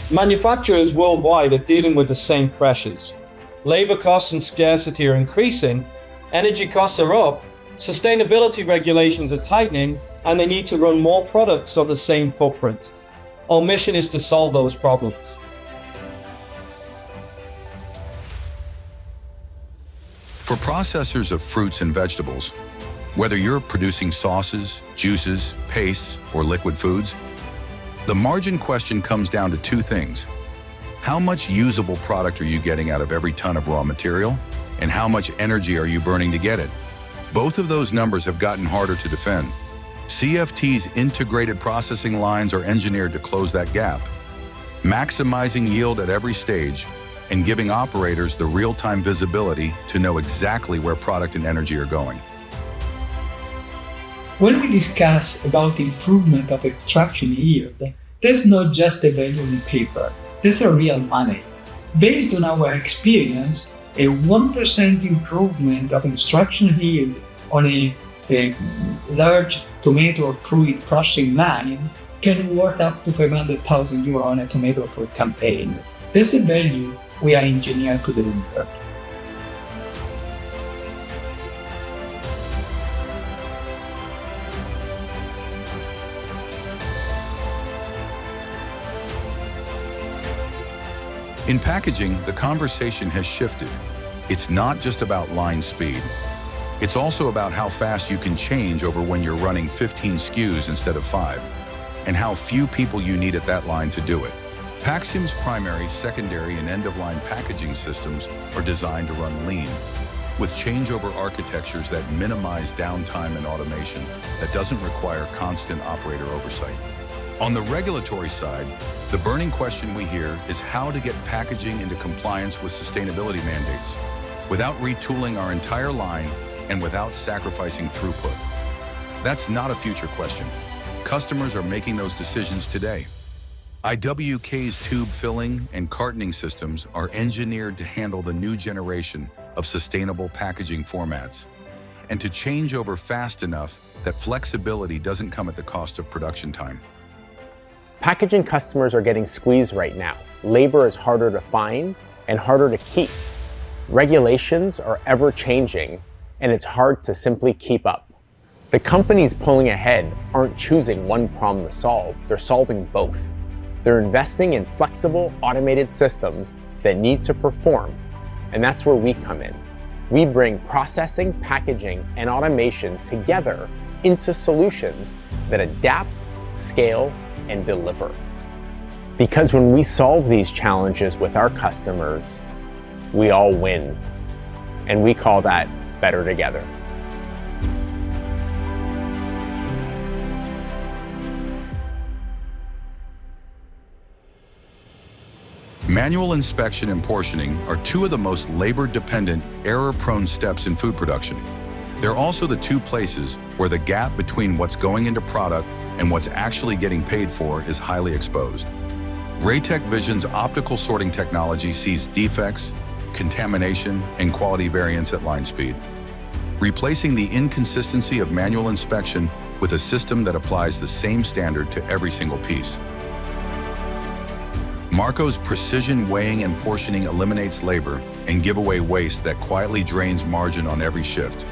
Manufacturers worldwide are dealing with the same pressures. Labor costs and scarcity are increasing, energy costs are up, sustainability regulations are tightening, and they need to run more products on the same footprint. Our mission is to solve those problems. For processors of fruits and vegetables, whether you're producing sauces, juices, pastes, or liquid foods, the margin question comes down to two things. How much usable product are you getting out of every ton of raw material? And how much energy are you burning to get it? Both of those numbers have gotten harder to defend. CFT's integrated processing lines are engineered to close that gap, maximizing yield at every stage and giving operators the real-time visibility to know exactly where product and energy are going. When we discuss about the improvement of extraction yield, there's not just a value in paper, there's a real money. Based on our experience, a 1% improvement of extraction yield on a large tomato fruit processing line can worth up to €500,000 on a tomato fruit campaign. That's a value we are engineered to deliver. In packaging, the conversation has shifted. It's not just about line speed. It's also about how fast you can change over when you're running 15 SKUs instead of 5, and how few people you need at that line to do it. Paxiom's primary, secondary, and end-of-line packaging systems are designed to run lean, with changeover architectures that minimize downtime and automation that doesn't require constant operator oversight. On the regulatory side, the burning question we hear is how to get packaging into compliance with sustainability mandates without retooling our entire line and without sacrificing throughput. That's not a future question. Customers are making those decisions today. IWK's tube filling and cartoning systems are engineered to handle the new generation of sustainable packaging formats and to change over fast enough that flexibility doesn't come at the cost of production time. Packaging customers are getting squeezed right now. Labor is harder to find and harder to keep. Regulations are ever changing, and it's hard to simply keep up. The companies pulling ahead aren't choosing one problem to solve, they're solving both. They're investing in flexible, automated systems that need to perform, and that's where we come in. We bring processing, packaging, and automation together into solutions that adapt, scale, and deliver. Because when we solve these challenges with our customers, we all win. And we call that better together. Manual inspection and portioning are two of the most labor-dependent, error-prone steps in food production. They're also the two places where the gap between what's going into product and what's actually getting paid for is highly exposed. Raytech Vision's optical sorting technology sees defects, contamination, and quality variance at line speed, replacing the inconsistency of manual inspection with a system that applies the same standard to every single piece. Marco's precision weighing and portioning eliminates labor and giveaway waste that quietly drains margin on every shift.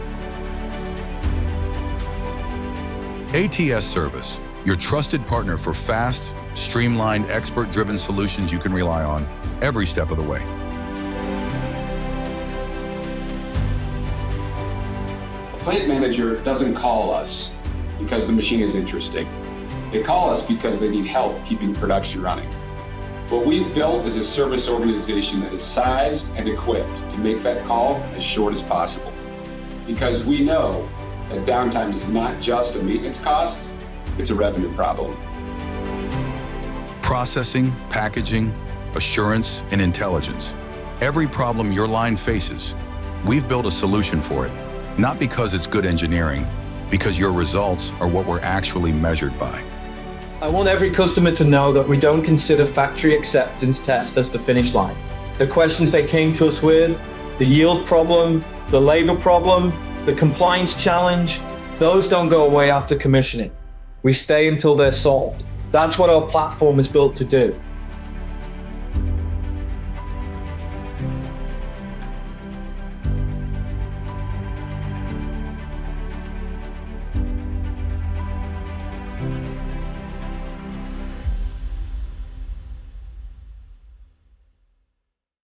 ATS Service, your trusted partner for fast, streamlined, expert-driven solutions you can rely on every step of the way. A plant manager doesn't call us because the machine is interesting. They call us because they need help keeping production running. What we've built is a service organization that is sized and equipped to make that call as short as possible. Because we know that downtime is not just a maintenance cost, it's a revenue problem. Processing, packaging, assurance, and intelligence. Every problem your line faces, we've built a solution for it. Not because it's good engineering, because your results are what we're actually measured by. I want every customer to know that we don't consider factory acceptance test as the finish line. The questions they came to us with, the yield problem, the labor problem, the compliance challenge, those don't go away after commissioning. We stay until they're solved. That's what our platform is built to do.